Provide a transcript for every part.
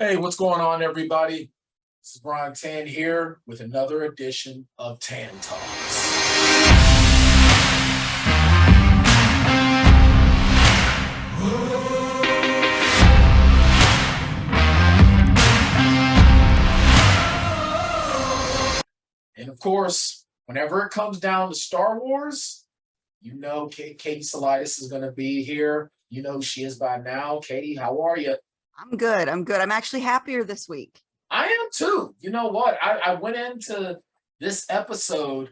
Hey, what's going on, everybody? This is Bryan Tan here with another edition of Tan Talks. And of course, whenever it comes down to Star Wars, you know Katie Salidas is going to be here. You know who she is by now. Katie, how are you? I'm good. I'm actually happier this week. I am too. You know what? I went into this episode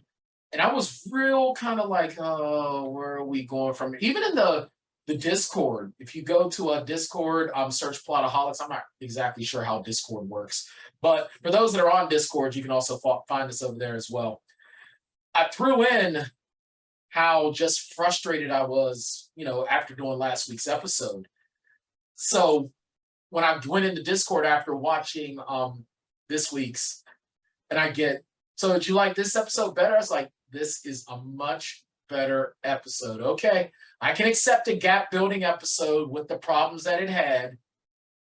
and I was real kind of like, oh, where are we going from? Even in the Discord, if you go to a Discord, search Plotaholics. I'm not exactly sure how Discord works, but for those that are on Discord, you can also find us over there as well. I threw in how just frustrated I was, after doing last week's episode. So when I went into Discord after watching this week's, and I get, so did you like this episode better? I was like, this is a much better episode. Okay, I can accept a gap building episode with the problems that it had,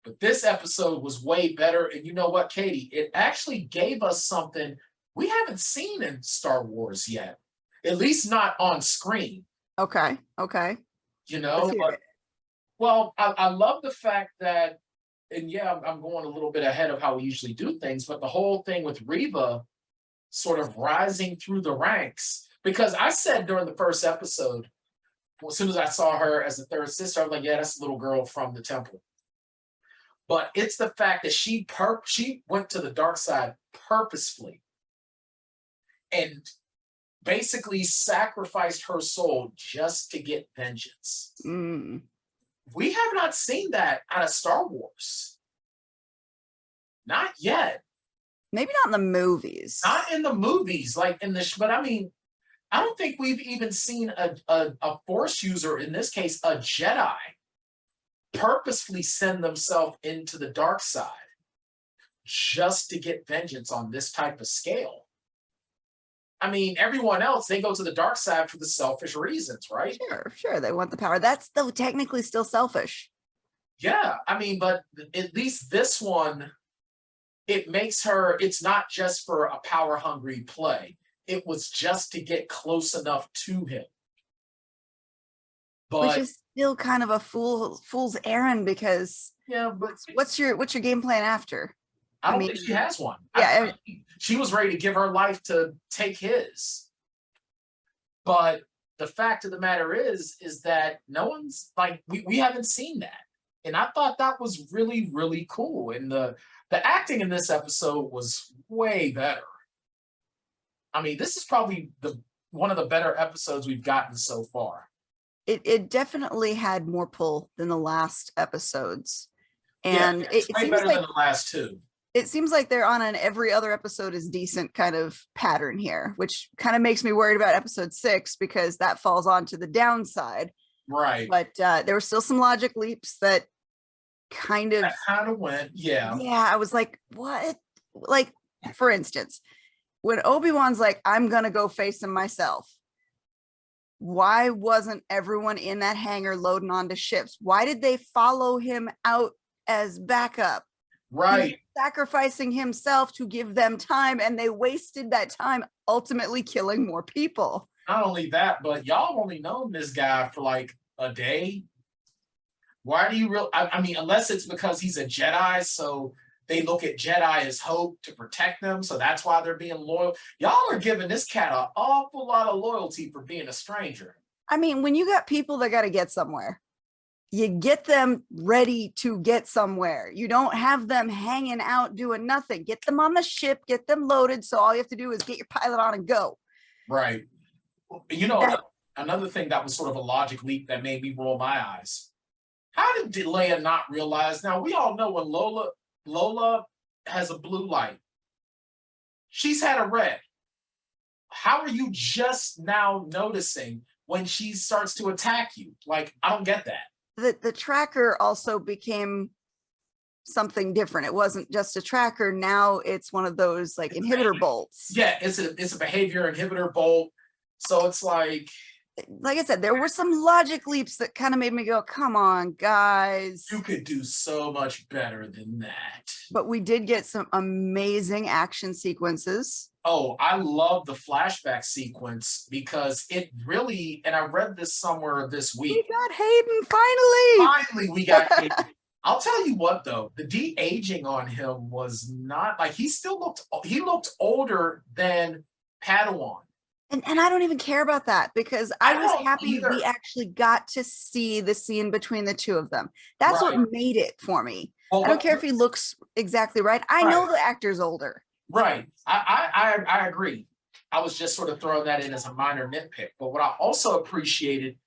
but this episode was way better. And you know what, Katie? It actually gave us something we haven't seen in Star Wars yet, at least not on screen. Okay. Well, I love the fact that, and yeah, I'm going a little bit ahead of how we usually do things, but the whole thing with Reva sort of rising through the ranks, because I said during the first episode, well, as soon as I saw her as the third sister, I was like, yeah, that's the little girl from the temple. But it's the fact that she went to the dark side purposefully and basically sacrificed her soul just to get vengeance. We have not seen that out of Star Wars. Not yet. Maybe not in the movies. Not in the movies, like in the, but I mean, I don't think we've even seen a Force user, in this case, a Jedi, purposefully send themselves into the dark side just to get vengeance on this type of scale. I mean, everyone else, they go to the dark side for the selfish reasons, right? Sure. They want the power. That's though technically still selfish. Yeah, I mean, but at least this one, it makes her, it's not just for a power-hungry play. It was just to get close enough to him. But which is still kind of a fool's errand, because yeah, but what's your game plan after? I don't think she has one. Yeah, she was ready to give her life to take his. But the fact of the matter is that no one's like, we haven't seen that. And I thought that was really, really cool. And the acting in this episode was way better. I mean, this is probably one of the better episodes we've gotten so far. It definitely had more pull than the last episodes. And yeah, it's way better than the last two. It seems like they're on an every other episode is decent kind of pattern here, which kind of makes me worried about episode 6, because that falls onto the downside. Right. But there were still some logic leaps that kind of went. Yeah. Yeah. I was like, what? Like, for instance, when Obi-Wan's like, I'm going to go face him myself. Why wasn't everyone in that hangar loading onto ships? Why did they follow him out as backup? Right. Sacrificing himself to give them time, and they wasted that time, ultimately killing more people. Not only that, but y'all have only known this guy for like a day. Why do you I mean, unless it's because he's a Jedi, so they look at Jedi as hope to protect them, so that's why they're being loyal. Y'all are giving this cat an awful lot of loyalty for being a stranger. I mean, when you got people that got to get somewhere, you get them ready to get somewhere. You don't have them hanging out doing nothing. Get them on the ship, get them loaded, so all you have to do is get your pilot on and go. Right. Another thing that was sort of a logic leap that made me roll my eyes. How did Leia not realize? Now, we all know when Lola has a blue light, she's had a red. How are you just now noticing when she starts to attack you? Like, I don't get that. The tracker also became something different. It wasn't just a tracker. Now it's one of those like inhibitor bolts. Yeah, it's a behavior inhibitor bolt. So it's like, like I said, there were some logic leaps that kind of made me go, come on, guys. You could do so much better than that. But we did get some amazing action sequences. Oh, I love the flashback sequence because it really, and I read this somewhere this We week. got Hayden finally. Finally, we got Hayden. I'll tell you what though, the de-aging on him was not like he looked older than Padawan. And I don't even care about that because I was don't happy either. we actually got to see the scene between the two of them. That's Right. what made it for me. Well, I don't care if he looks exactly right. I know the actor's older. Right. I agree. I was just sort of throwing that in as a minor nitpick. But what I also appreciated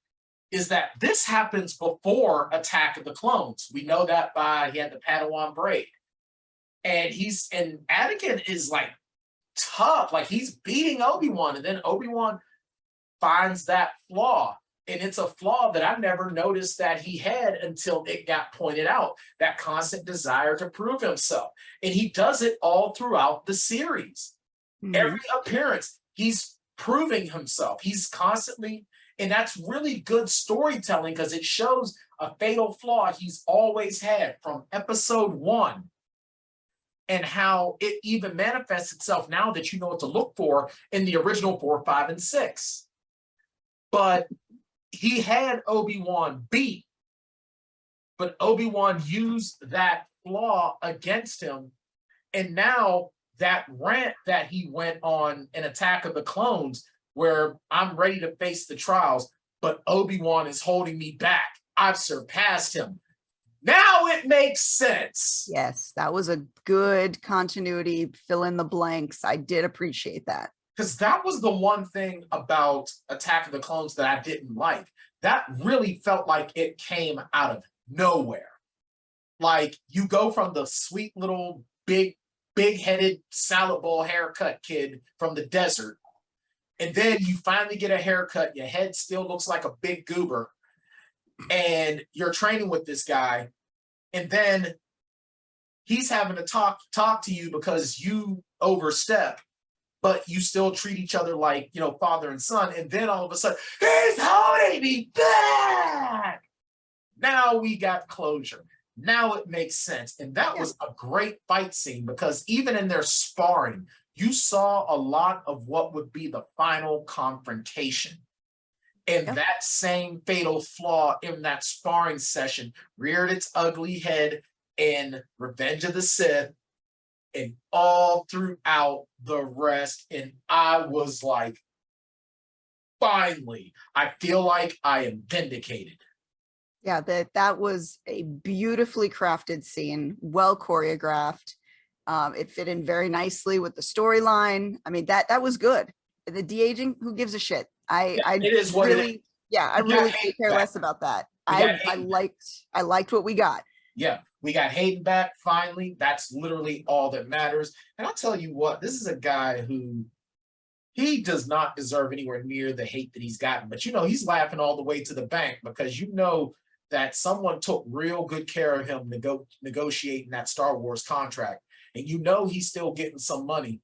is that this happens before Attack of the Clones. We know that by he had the Padawan braid. And Anakin is like tough, like he's beating Obi-Wan, and then Obi-Wan finds that flaw. And it's a flaw that I never noticed that he had until it got pointed out, that constant desire to prove himself. And he does it all throughout the series. Every appearance, he's proving himself. He's constantly, and that's really good storytelling because it shows a fatal flaw he's always had from episode 1 and how it even manifests itself now that you know what to look for in the original 4, 5, and 6. But he had Obi-Wan beat, but Obi-Wan used that flaw against him. And now that rant that he went on in Attack of the Clones, where I'm ready to face the trials, but Obi-Wan is holding me back. I've surpassed him. Now it makes sense. Yes, that was a good continuity, fill in the blanks. I did appreciate that. Because that was the one thing about Attack of the Clones that I didn't like. That really felt like it came out of nowhere. Like you go from the sweet little big-headed salad bowl haircut kid from the desert, and then you finally get a haircut, your head still looks like a big goober, and you're training with this guy, and then he's having to talk to you because you overstep, but you still treat each other like, you know, father and son. And then all of a sudden, he's holding me back. Now we got closure. Now it makes sense. And that was a great fight scene because even in their sparring, you saw a lot of what would be the final confrontation. And that same fatal flaw in that sparring session reared its ugly head in Revenge of the Sith and all throughout the rest. And I was like, finally, I feel like I am vindicated. Yeah, that was a beautifully crafted scene, well choreographed. It fit in very nicely with the storyline. I mean, that was good. The de-aging, who gives a shit? It is what really, it is. Yeah, I really could care less about that. I liked what we got. Yeah, we got Hayden back finally. That's literally all that matters. And I'll tell you what, this is a guy who he does not deserve anywhere near the hate that he's gotten. But you know, he's laughing all the way to the bank because you know that someone took real good care of him negotiating that Star Wars contract. And you know he's still getting some money.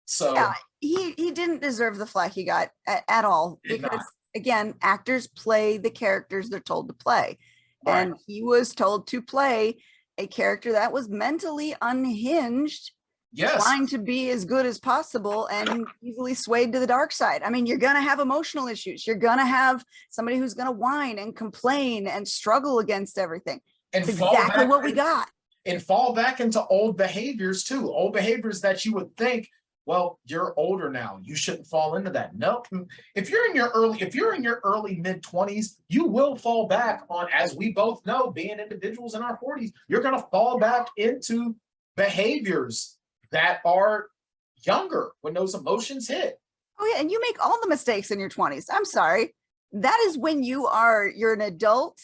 So yeah, he didn't deserve the flack he got at all because again, actors play the characters they're told to play. Right. And he was told to play a character that was mentally unhinged, trying to be as good as possible and easily swayed to the dark side. I mean, you're going to have emotional issues. You're going to have somebody who's going to whine and complain and struggle against everything. And that's exactly what we got. And fall back into old behaviors too. Old behaviors that you would think, well, you're older now, you shouldn't fall into that. Nope. If you're in your early mid-20s, you will fall back on, as we both know, being individuals in our 40s, you're going to fall back into behaviors that are younger when those emotions hit. Oh yeah, and you make all the mistakes in your 20s. I'm sorry. That is when you're an adult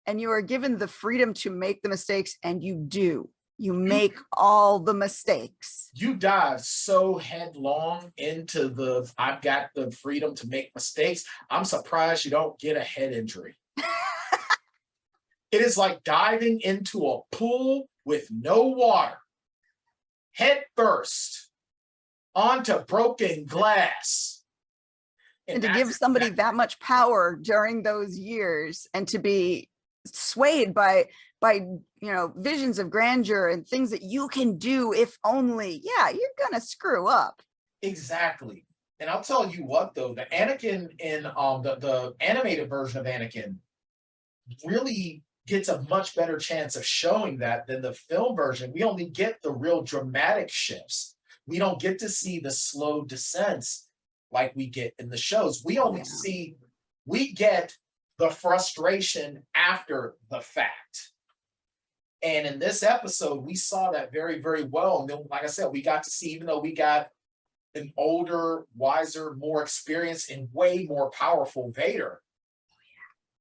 and you are given the freedom to make the mistakes, and you do. You make all the mistakes. You dive so headlong into I've got the freedom to make mistakes. I'm surprised you don't get a head injury. It is like diving into a pool with no water, head first, onto broken glass. And to that's give somebody exactly- that much power during those years and to be swayed by visions of grandeur and things that you can do if only, yeah, you're gonna screw up. Exactly. And I'll tell you what though, the Anakin in the animated version of Anakin really gets a much better chance of showing that than the film version. We only get the real dramatic shifts. We don't get to see the slow descents like we get in the shows. We only we get the frustration after the fact. And in this episode, we saw that very, very well. And then, like I said, we got to see, even though we got an older, wiser, more experienced, and way more powerful Vader.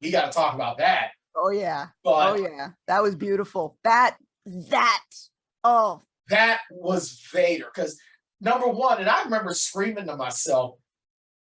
We got to talk about that. Oh yeah. But oh yeah. That was beautiful. That was Vader. Because number one, and I remember screaming to myself,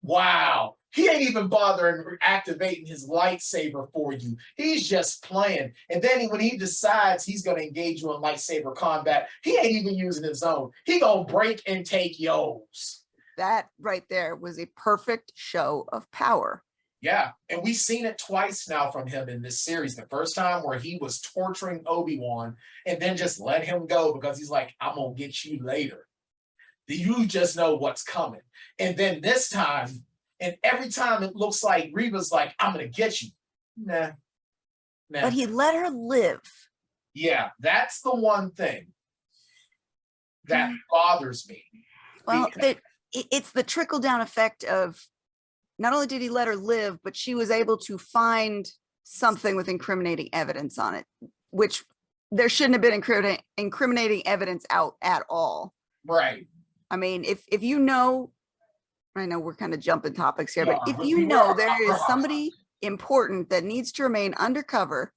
wow, he ain't even bothering activating his lightsaber for you. He's just playing. And then when he decides he's going to engage you in lightsaber combat, he ain't even using his own. He going to break and take yours. That right there was a perfect show of power. Yeah, and we've seen it twice now from him in this series. The first time where he was torturing Obi-Wan and then just let him go because he's like, I'm going to get you later. You just know what's coming. And then this time, and every time it looks like Reva's like, I'm going to get you. Nah. But he let her live. Yeah, that's the one thing that bothers me. Well, it's the trickle-down effect of not only did he let her live, but she was able to find something with incriminating evidence on it, which there shouldn't have been incriminating evidence out at all. Right. I mean, if you know, I know we're kind of jumping topics here, but if you know there is somebody important that needs to remain undercover,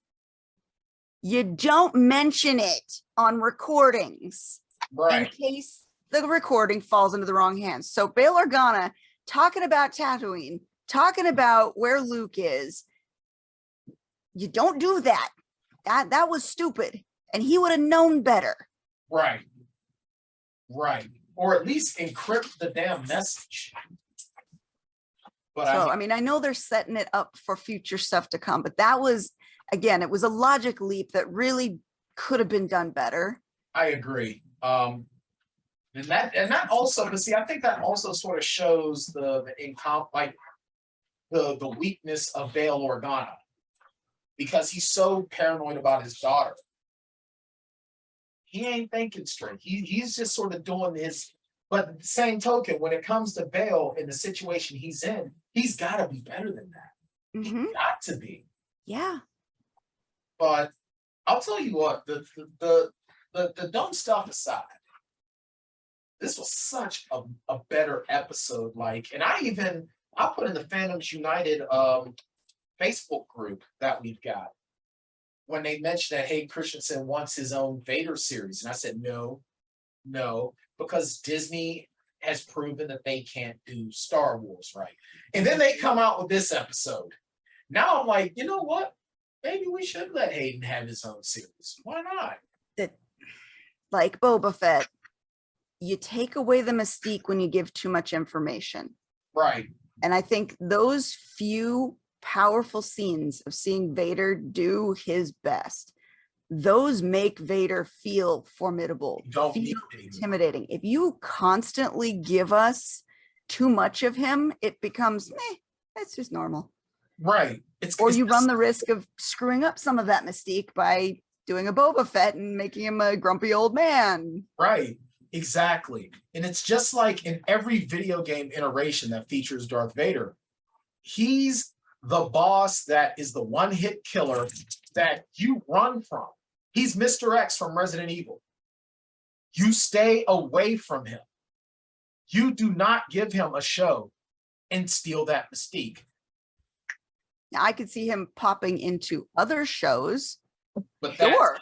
you don't mention it on recordings in case the recording falls into the wrong hands. So Bail Organa talking about Tatooine, talking about where Luke is, you don't do that. That was stupid. And he would have known better. Right. Right. Or at least encrypt the damn message. But so, I mean, I know they're setting it up for future stuff to come, but that was, again, it was a logic leap that really could have been done better. I agree. And that also, but see, I think that also sort of shows the weakness of Bail Organa, because he's so paranoid about his daughter. He ain't thinking straight. He's just sort of doing his. But the same token, when it comes to Bail in the situation he's in, he's got to be better than that. Mm-hmm. He's got to be. Yeah. But I'll tell you what, the dumb stuff aside, this was such a better episode. Like, and I put in the Fandoms United Facebook group that we've got, when they mentioned that Hayden Christensen wants his own Vader series. And I said, no, because Disney has proven that they can't do Star Wars right. And then they come out with this episode. Now I'm like, you know what? Maybe we should let Hayden have his own series. Why not? Like Boba Fett, you take away the mystique when you give too much information. Right. And I think those few powerful scenes of seeing Vader do his best, those make Vader feel formidable, feel intimidating. If you constantly give us too much of him, it becomes, that's just normal. Right. Or you run the risk of screwing up some of that mystique by doing a Boba Fett and making him a grumpy old man. Right. Exactly. And it's just like in every video game iteration that features Darth Vader, he's the boss that is the one-hit killer that you run from. He's Mr. X from Resident Evil. You stay away from him. You do not give him a show and steal that mystique. Now, I could see him popping into other shows, but sure,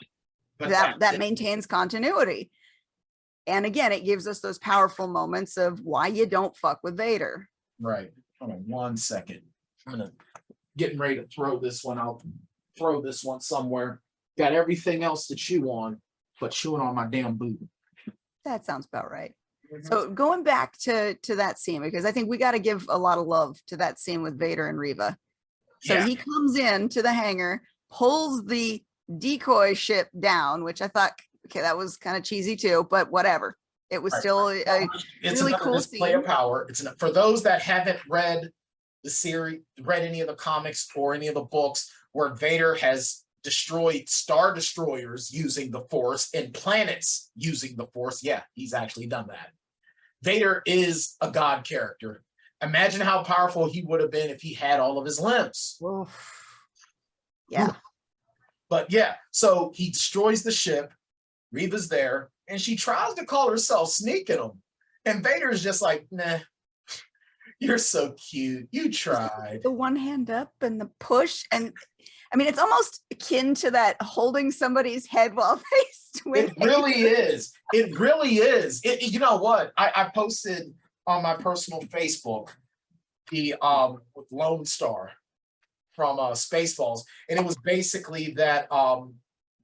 that maintains continuity. And again, it gives us those powerful moments of why you don't fuck with Vader. Right. Hold on 1 second. I'm getting ready to throw this one out. Throw this one somewhere. Got everything else to chew on, but chewing on my damn boot. That sounds about right. So going back to that scene, because I think we got to give a lot of love to that scene with Vader and Reva. So he comes in to the hangar, pulls the decoy ship down, which I thought, okay, that was kind of cheesy too, but whatever. It was still a it's really another cool display scene. of power. For those that haven't read the series, read any of the comics or any of the books where Vader has destroyed Star Destroyers using the Force and planets using the Force. Yeah, he's actually done that. Vader is a god character. Imagine how powerful he would have been if he had all of his limbs. Oof. Yeah. But yeah, so he destroys the ship. Reva's there, and she tries to call herself sneaking him. And Vader's just like, nah, you're so cute. You tried. The one hand up and the push. And I mean, it's almost akin to that holding somebody's head while they swim. It really is. It really is. You know what? I posted on my personal Facebook the with Lone Star from Spaceballs, and it was basically that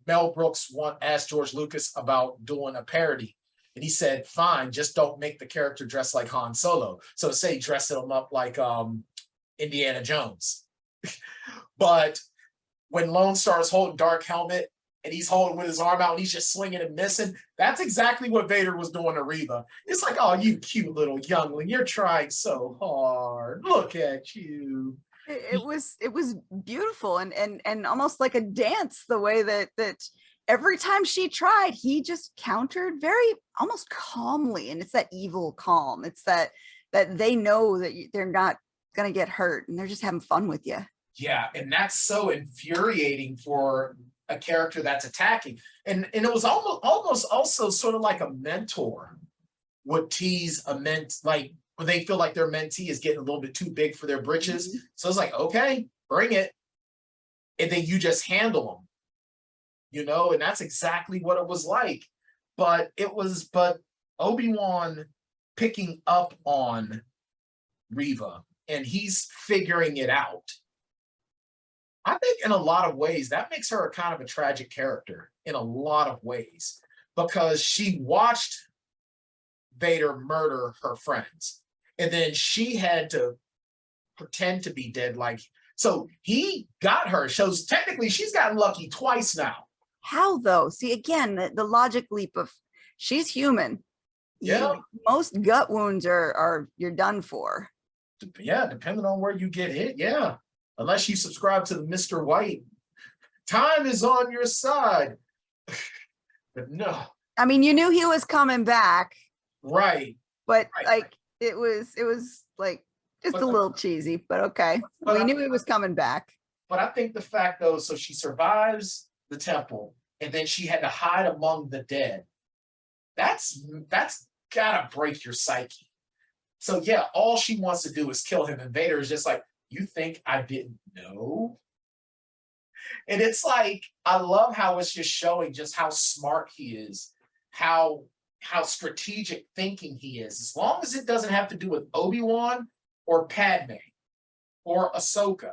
Mel Brooks asked George Lucas about doing a parody, and he said, "Fine, just don't make the character dress like Han Solo." So say dress him up like Indiana Jones, but when Lone Star is holding Dark Helmet and he's holding with his arm out and he's just swinging and missing, that's exactly what Vader was doing to Reva. It's like, oh, you cute little youngling, you're trying so hard. Look at you. It was beautiful and almost like a dance, the way that every time she tried, he just countered very almost calmly. And it's that evil calm. It's that they know that they're not gonna get hurt and they're just having fun with you. Yeah, and that's so infuriating for a character that's attacking. And it was almost also sort of like a mentor would tease like when they feel like their mentee is getting a little bit too big for their britches. Mm-hmm. So it's like, okay, bring it. And then you just handle them, and that's exactly what it was like. But Obi-Wan picking up on Reva and he's figuring it out. I think in a lot of ways, that makes her a kind of a tragic character in a lot of ways, because she watched Vader murder her friends, and then she had to pretend to be dead. So he got her. So technically she's gotten lucky twice now. How though? See, again, the logic leap of she's human. Yeah. Most gut wounds are you're done for. Yeah, depending on where you get hit. Yeah. Unless you subscribe to the Mr. White, time is on your side. But no. I mean, you knew he was coming back. Right. But like it was like just a little cheesy, but okay. We knew he was coming back. But I think the fact though, so she survives the temple and then she had to hide among the dead. That's gotta break your psyche. So yeah, all she wants to do is kill him. And Vader is just like, you think I didn't know? And it's like, I love how it's just showing just how smart he is, how strategic thinking he is. As long as it doesn't have to do with Obi-Wan or Padme or Ahsoka,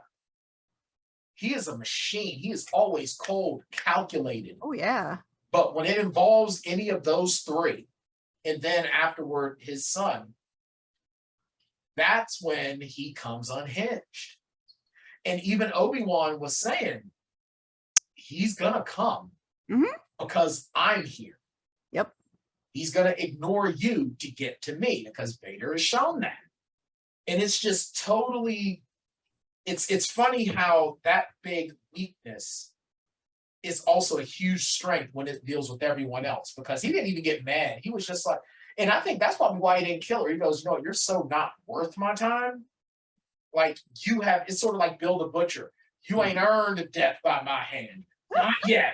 he is a machine. He is always cold, calculated. Oh, yeah. But when it involves any of those three, and then afterward his son, that's when he comes unhinged. And even Obi-Wan was saying, he's gonna come because I'm here. Yep. He's gonna ignore you to get to me, because Vader has shown that. And it's just totally, it's funny how that big weakness is also a huge strength when it deals with everyone else, because he didn't even get mad. He was just like, and I think that's probably why he didn't kill her. He goes, no, you're so not worth my time. Like you have, it's sort of like Bill the Butcher. You ain't earned death by my hand. Not yet.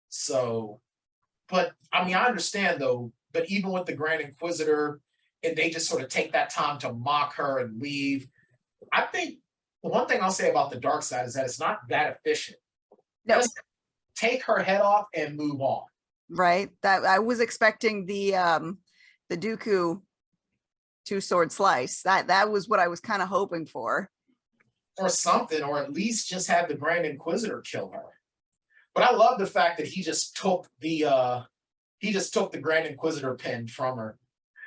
So, but I mean, I understand though, but even with the Grand Inquisitor, and they just sort of take that time to mock her and leave. I think the one thing I'll say about the dark side is that it's not that efficient. No. Just take her head off and move on. Right. That I was expecting the Dooku two-sword slice. That was what I was kind of hoping for. Or something, or at least just have the Grand Inquisitor kill her. But I love the fact that he just took the he just took the Grand Inquisitor pin from her.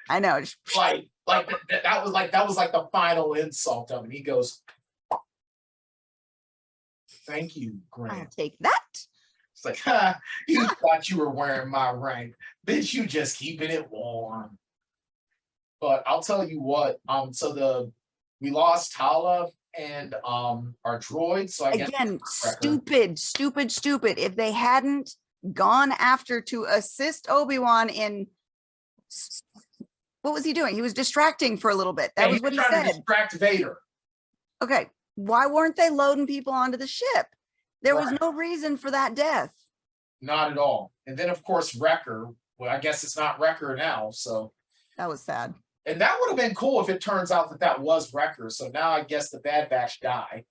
I know. That was like the final insult of it. He goes, "Thank you, I'll Grand." take that. It's like, ha, you thought you were wearing my rank. Bitch, you just keeping it warm. But I'll tell you what, we lost Tala and our droid. So I guess Again, stupid. If they hadn't gone after to assist Obi-Wan in what was he doing? He was distracting for a little bit. That was what he trying to said. distract Vader. Okay, why weren't they loading people onto the ship? There was no reason for that death. Not at all. And then of course Wrecker. Well, I guess it's not Wrecker now. So that was sad. And that would have been cool if it turns out that that was Wrecker. So now I guess the Bad Batch die.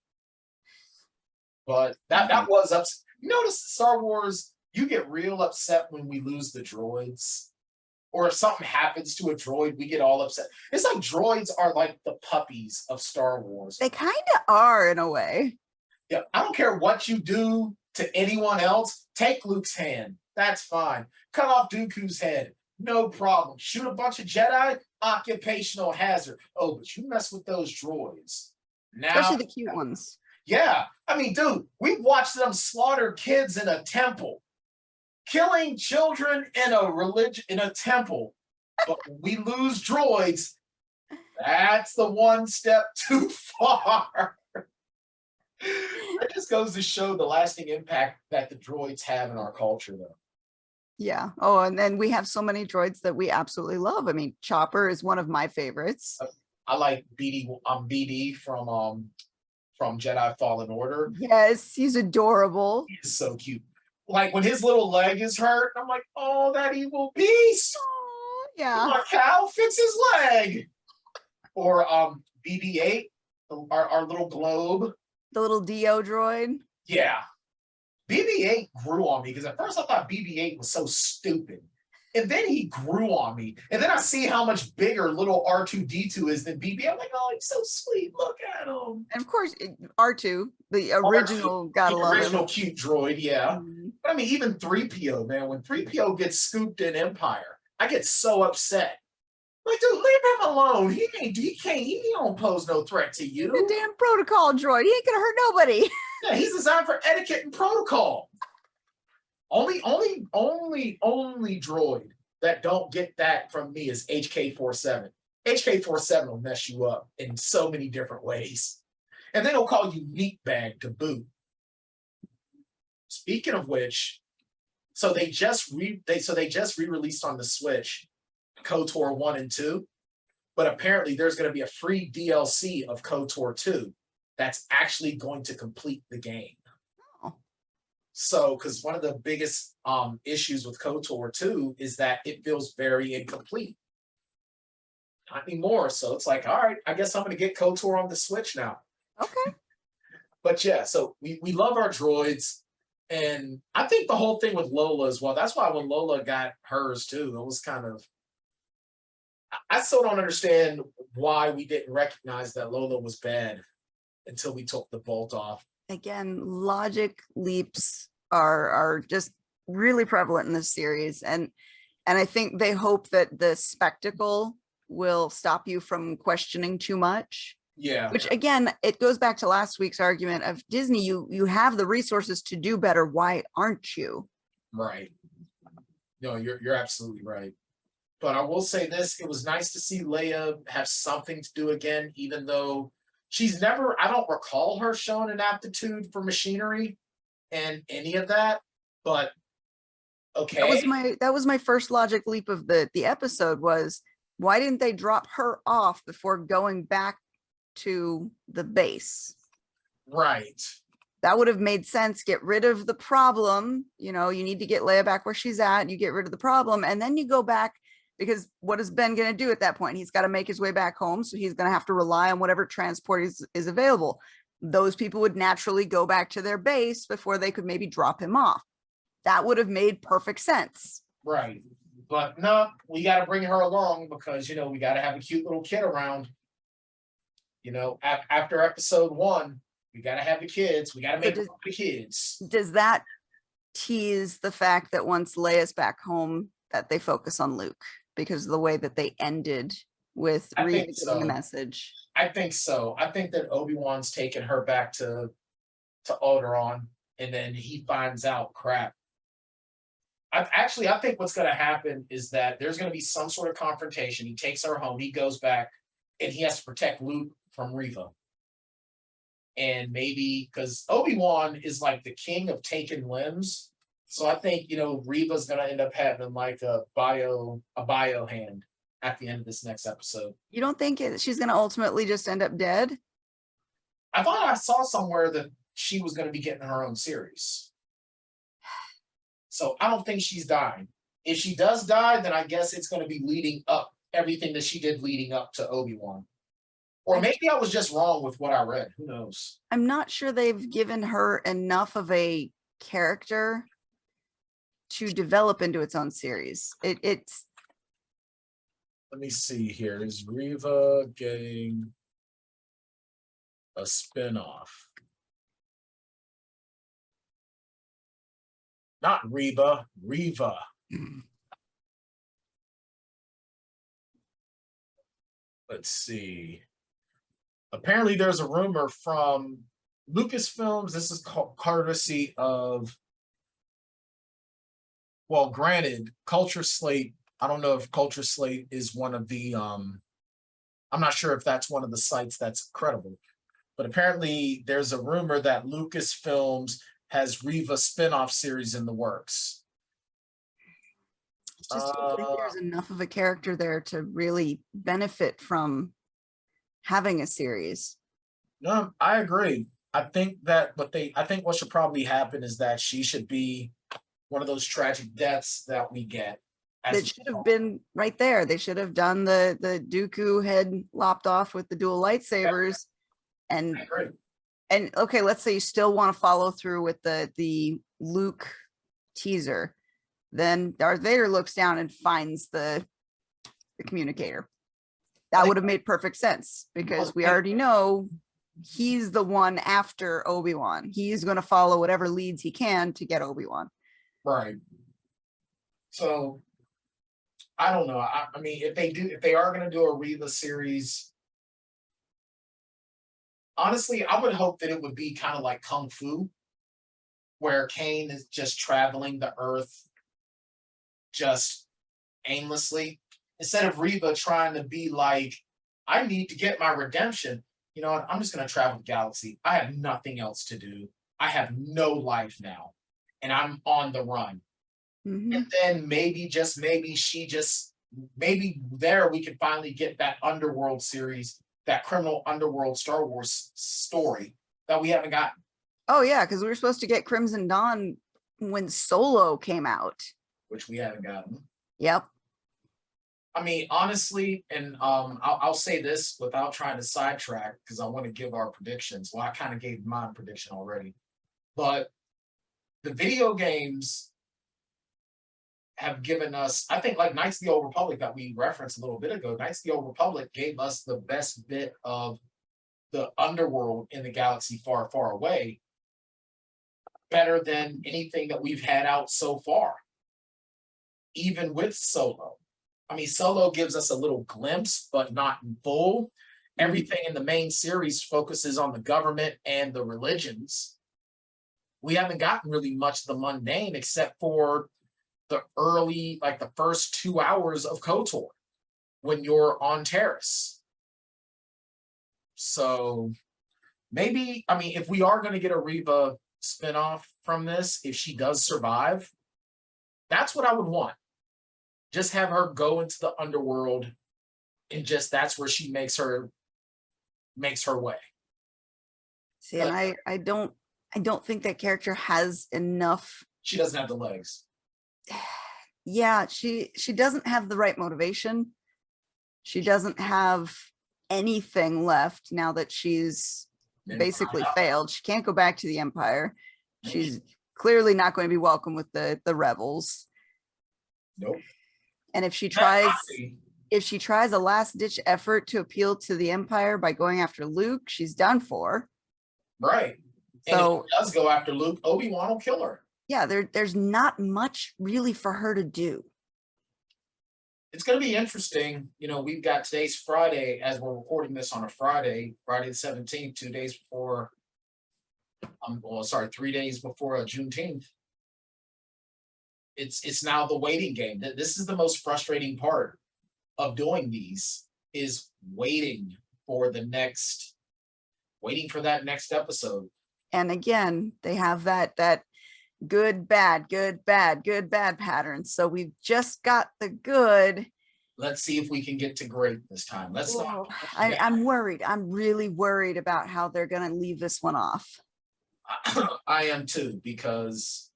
But that was upset. You notice Star Wars, you get real upset when we lose the droids. Or if something happens to a droid, we get all upset. It's like droids are like the puppies of Star Wars. They kind of are in a way. Yeah, I don't care what you do to anyone else. Take Luke's hand. That's fine. Cut off Dooku's head. No problem. Shoot a bunch of Jedi. Occupational hazard. Oh, but you mess with those droids. Now, especially the cute ones. Yeah. I mean, dude, we've watched them slaughter kids in a temple. Killing children in a temple. But when we lose droids, that's the one step too far. It just goes to show the lasting impact that the droids have in our culture, though. Yeah. Oh, and then we have so many droids that we absolutely love. I mean, Chopper is one of my favorites. I like BD from Jedi Fallen Order. Yes, he's adorable. He's so cute. Like when his little leg is hurt, I'm like, oh, that evil beast. Oh, yeah. Come on, Cal, fix his leg. Or BB-8, our little globe. The little Dio droid. Yeah. BB-8 grew on me because at first I thought BB-8 was so stupid. And then he grew on me. And then I see how much bigger little R2-D2 is than BB. I'm like, oh, he's so sweet. Look at him. And of course, R2, the original, gotta love him. The original cute droid, yeah. Mm-hmm. But I mean, even 3PO, man, when 3PO gets scooped in Empire, I get so upset. Like, dude, leave him alone. He don't pose no threat to you. The damn protocol droid. He ain't gonna hurt nobody. Yeah, he's designed for etiquette and protocol. Only droid that don't get that from me is HK-47. HK-47 will mess you up in so many different ways. And then he'll call you meatbag to boot. Speaking of which, so they just re-released on the Switch KOTOR 1 and 2, but apparently there's going to be a free DLC of KOTOR 2 that's actually going to complete the game. Oh. So, because one of the biggest issues with KOTOR 2 is that it feels very incomplete. Not anymore. So it's like, all right, I guess I'm going to get KOTOR on the Switch now. Okay. But yeah, so we love our droids. And I think the whole thing with Lola as well, that's why when Lola got hers too, it was kind of, I still don't understand why we didn't recognize that Lola was bad until we took the bolt off. Again, logic leaps are just really prevalent in this series. And I think they hope that the spectacle will stop you from questioning too much. Yeah. Which again, it goes back to last week's argument of Disney, you have the resources to do better. Why aren't you? Right. No, you're absolutely right. But I will say this, it was nice to see Leia have something to do again, even though I don't recall her showing an aptitude for machinery and any of that, but okay. That was my first logic leap of the episode was, why didn't they drop her off before going back to the base? Right. That would have made sense. Get rid of the problem. You need to get Leia back where she's at. You get rid of the problem. And then you go back, because what is Ben going to do at that point? He's got to make his way back home. So he's going to have to rely on whatever transport is available. Those people would naturally go back to their base before they could maybe drop him off. That would have made perfect sense. Right. But no, we got to bring her along because, we got to have a cute little kid around. After episode 1, we got to have the kids. We got to make the kids. Does that tease the fact that once Leia's back home, that they focus on Luke because of the way that they ended with I Reva think getting the so. message. I think so. I think that Obi-Wan's taking her back to Alderaan, and then he finds out, crap. I think what's going to happen is that there's going to be some sort of confrontation. He takes her home. He goes back, and he has to protect Luke from Reva. And maybe because Obi-Wan is like the king of taking limbs, so I think Reva's going to end up having like a bio hand at the end of this next episode. You don't think she's going to ultimately just end up dead? I thought I saw somewhere that she was going to be getting her own series. So I don't think she's dying. If she does die, then I guess it's going to be leading up everything that she did leading up to Obi-Wan. Or maybe I was just wrong with what I read. Who knows? I'm not sure they've given her enough of a character to develop into its own series. It's. Let me see here. Is Reva getting a spinoff? Not Reva. Let's see. Apparently, there's a rumor from Lucasfilms. This is courtesy of, well, granted, Culture Slate. I don't know if Culture Slate is one of the. I'm not sure if that's one of the sites that's credible, but apparently there's a rumor that Lucasfilms has Reva spinoff series in the works. Just don't think there's enough of a character there to really benefit from having a series. No, I agree. I think what should probably happen is that she should be one of those tragic deaths that we get. It should have been right there. They should have done the Dooku head lopped off with the dual lightsabers. And okay, let's say you still want to follow through with the Luke teaser. Then Darth Vader looks down and finds the communicator. That would have made perfect sense because we already know he's the one after Obi-Wan. He's going to follow whatever leads he can to get Obi-Wan. Right. So I don't know. I mean, if they are going to do a Reva series, honestly, I would hope that it would be kind of like Kung Fu, where Kane is just traveling the Earth just aimlessly, instead of Reva trying to be like, I need to get my redemption. You know what? I'm just going to travel the galaxy. I have nothing else to do. I have no life now, and I'm on the run. Mm-hmm. And then maybe there we can finally get that Underworld series, that criminal underworld Star Wars story that we haven't gotten. Oh yeah, because we were supposed to get Crimson Dawn when Solo came out, which we haven't gotten. Yep. I mean, honestly, and I'll say this without trying to sidetrack because I want to give our predictions. Well, I kind of gave my prediction already, but the video games have given us, I think, like Knights of the Old Republic that we referenced a little bit ago. Knights of the Old Republic gave us the best bit of the underworld in the galaxy far, far away, better than anything that we've had out so far, even with Solo. I mean, Solo gives us a little glimpse, but not in full. Everything in the main series focuses on the government and the religions. We haven't gotten really much of the mundane except for the early, like the first 2 hours of KOTOR when you're on Terrace. So maybe, I mean, if we are going to get a Reva spinoff from this, if she does survive, that's what I would want. Just have her go into the underworld and just that's where she makes her way. See, and I don't think that character has enough. She doesn't have the legs. Yeah, she doesn't have the right motivation. She doesn't have anything left now that she's basically failed. She can't go back to the Empire. She's clearly not going to be welcome with the rebels. Nope. And if she tries a last ditch effort to appeal to the Empire by going after Luke, she's done for. Right. So and if she does go after Luke, Obi-Wan will kill her. Yeah, there's not much really for her to do. it's going to be interesting. You know, we've got today's Friday as we're recording this on a Friday, Friday the 17th, 2 days before, well, sorry, 3 days before Juneteenth. It's now the waiting game. This is the most frustrating part of doing these, is waiting for the next, waiting for that next episode. And again, they have that good, bad, good, bad, good, bad pattern. So we've just got the good. Let's see if we can get to great this time. Let's not. I'm worried. I'm really worried about how they're going to leave this one off. I am too, because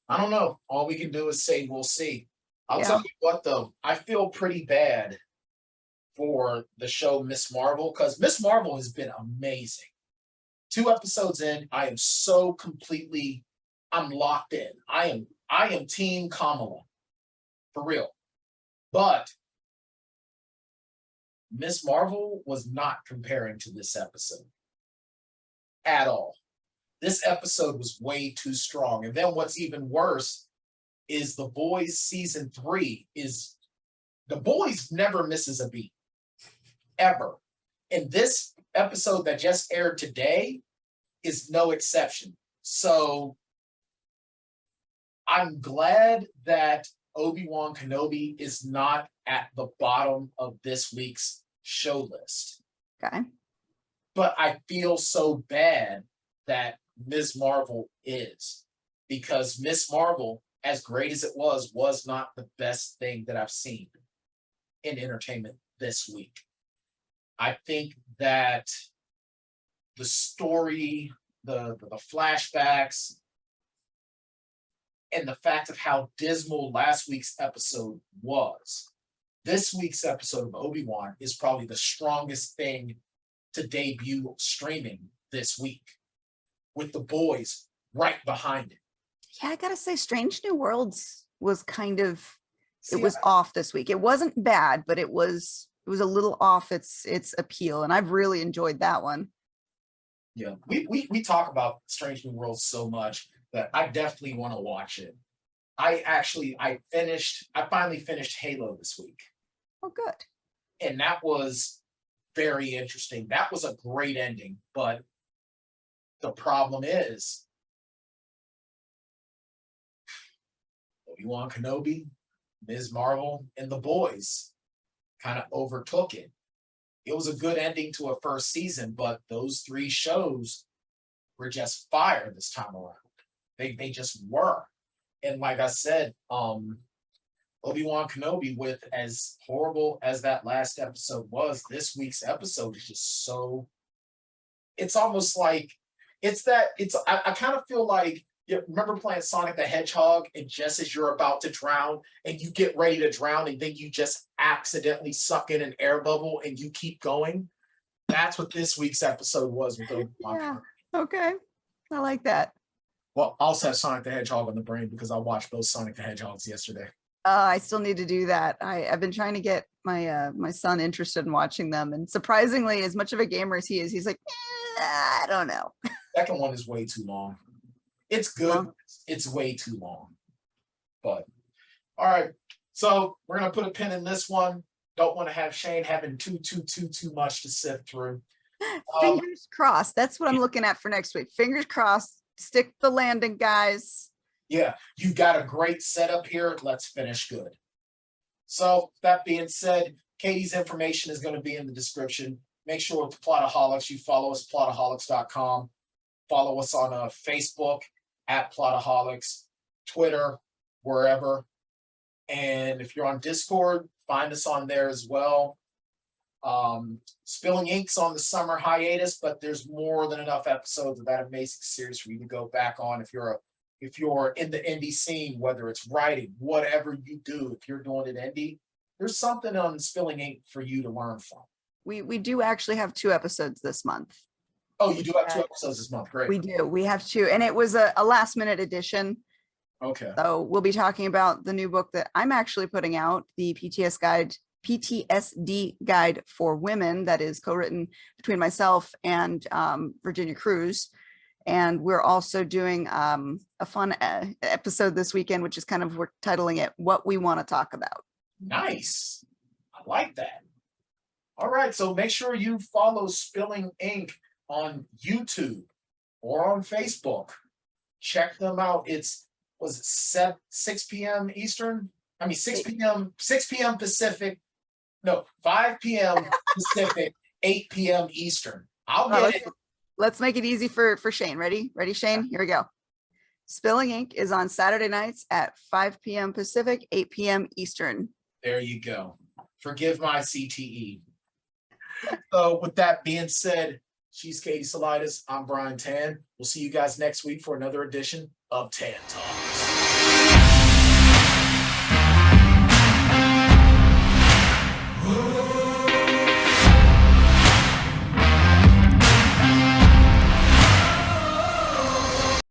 I don't know. All we can do is say we'll see. I'll tell you what, though, I feel pretty bad for the show Miss Marvel, because Miss Marvel has been amazing. 2 episodes in, I am so completely, I'm locked in. I am team Kamala, for real. But Miss Marvel was not comparing to this episode at all. This episode was way too strong. And then what's even worse is The Boys season 3 is, The Boys never misses a beat, ever. And this episode that just aired today is no exception. So I'm glad that Obi Wan Kenobi is not at the bottom of this week's show list. Okay. But I feel so bad that Ms. Marvel is, because Miss Marvel, as great as it was not the best thing that I've seen in entertainment this week. I think that the story, the flashbacks, and the fact of how dismal last week's episode was, this week's episode of Obi-Wan is probably the strongest thing to debut streaming this week, with The Boys right behind it. Yeah, I gotta say, Strange New Worlds was kind of, See, it was off this week. It wasn't bad, but it was a little off its appeal, and I've really enjoyed that one. Yeah, we talk about Strange New Worlds so much that I definitely want to watch it. I finally finished Halo this week. Oh, good. And that was very interesting. That was a great ending, but the problem is Obi-Wan Kenobi, Ms. Marvel, and The Boys kind of overtook it. It was a good ending to a first season, but those 3 shows were just fire this time around. They just were. And like I said, Obi-Wan Kenobi, with as horrible as that last episode was, this week's episode is just so, it's almost like, I kind of feel like, you remember playing Sonic the Hedgehog, and just as you're about to drown and you get ready to drown and then you just accidentally suck in an air bubble and you keep going? That's what this week's episode was with Obi-Wan. Yeah. Okay. I like that. Well, I also have Sonic the Hedgehog on the brain because I watched both Sonic the Hedgehogs yesterday. I still need to do that. I've been trying to get my my son interested in watching them, and surprisingly, as much of a gamer as he is, he's like, I don't know. Second one is way too long. It's good. It's way too long. But all right. So we're gonna put a pin in this one. Don't want to have Shane having too much to sift through. Fingers crossed. That's what I'm looking at for next week. Fingers crossed. Stick the landing, guys. Yeah, you got a great setup here. Let's finish good. So that being said, Katie's information is going to be in the description. Make sure with Plotaholics, you follow us, plotaholics.com. Follow us on Facebook at Plotaholics, Twitter, wherever. And if you're on Discord, find us on there as well. Spilling Ink's on the summer hiatus, but there's more than enough episodes of that amazing series for you to go back on if you're in the indie scene, whether it's writing, whatever you do. If you're doing it indie, there's something on Spilling Ink for you to learn from. We do actually have 2 episodes this month. Oh, you do have 2 episodes this month. Great. We do. We have 2, and it was a last minute addition. Okay. So we'll be talking about the new book that I'm actually putting out, the PTSD guide for women, that is co-written between myself and Virginia Cruz. And we're also doing a fun episode this weekend, which is kind of, we're titling it What We Want to Talk About. Nice. I like that. All right. So make sure you follow Spilling Ink on YouTube or on Facebook. Check them out. It's was it 6 p.m. Eastern? I mean 6 p.m. Pacific. No, 5 p.m. Pacific, 8 p.m. Eastern. I'll All right, get it. let's make it easy for Shane. Ready? Ready, Shane? Here we go. Spilling Ink is on Saturday nights at 5 p.m. Pacific, 8 p.m. Eastern. There you go. Forgive my CTE. So with that being said, she's Katie Salidas. I'm Bryan Tan. We'll see you guys next week for another edition of Tan Talks.